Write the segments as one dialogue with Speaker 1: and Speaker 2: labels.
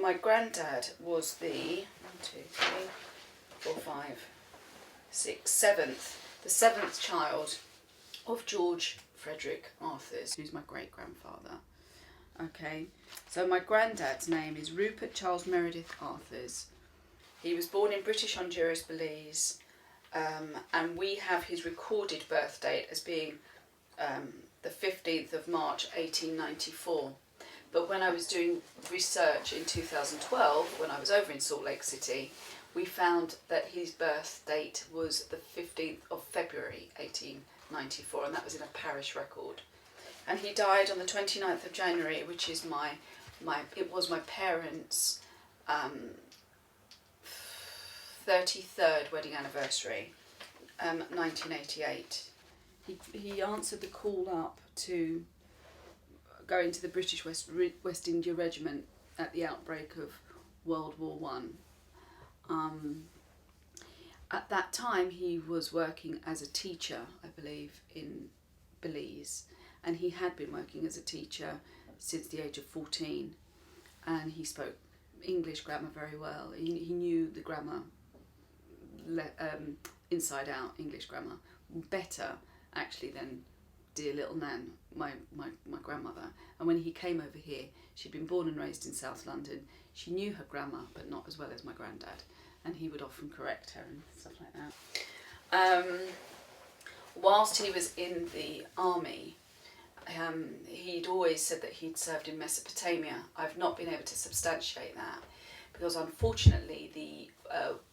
Speaker 1: my granddad was the the seventh child of George Frederick Arthurs, who's my great-grandfather. Okay, so my granddad's name is Rupert Charles Meredith Arthurs. He was born in British Honduras, Belize, and we have his recorded birth date as being the 15th of March 1894. But when I was doing research in 2012, when I was over in Salt Lake City, we found that his birth date was the 15th of February 1894, and that was in a parish record. And he died on the 29th of January, which is it was my parents' 33rd wedding anniversary, 1988. He answered the call up to go into the British West India Regiment at the outbreak of World War One. At that time he was working as a teacher, I believe, in Belize, and he had been working as a teacher since the age of 14, and he spoke English grammar very well. He knew the grammar inside out, English grammar, better actually than dear little Nan, my grandmother. And when he came over here, she'd been born and raised in South London. She knew her grammar, but not as well as my granddad, and he would often correct her and stuff like that. Whilst he was in the army, he'd always said that he'd served in Mesopotamia. I've not been able to substantiate that because unfortunately the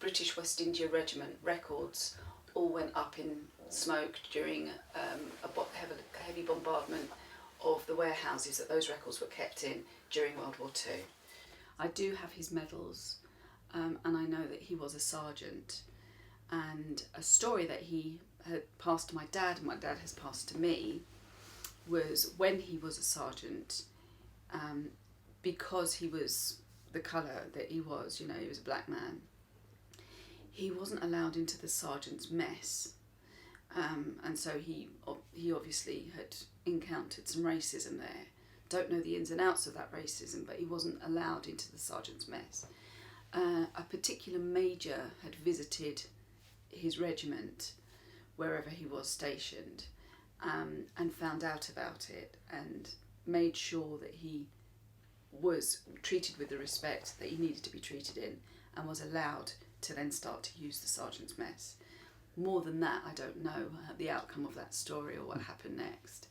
Speaker 1: British West India Regiment records all went up in smoke during a heavy bombardment of the warehouses that those records were kept in during World War II. I do have his medals, and I know that he was a sergeant, and a story that he had passed to my dad and my dad has passed to me was when he was a sergeant, because he was the colour that he was, he was a black man, he wasn't allowed into the sergeant's mess, and so he obviously had encountered some racism there. Don't know the ins and outs of that racism, but he wasn't allowed into the sergeant's mess. A particular major had visited his regiment wherever he was stationed, and found out about it and made sure that he was treated with the respect that he needed to be treated in, and was allowed to then start to use the sergeant's mess. More than that, I don't know the outcome of that story or what happened next.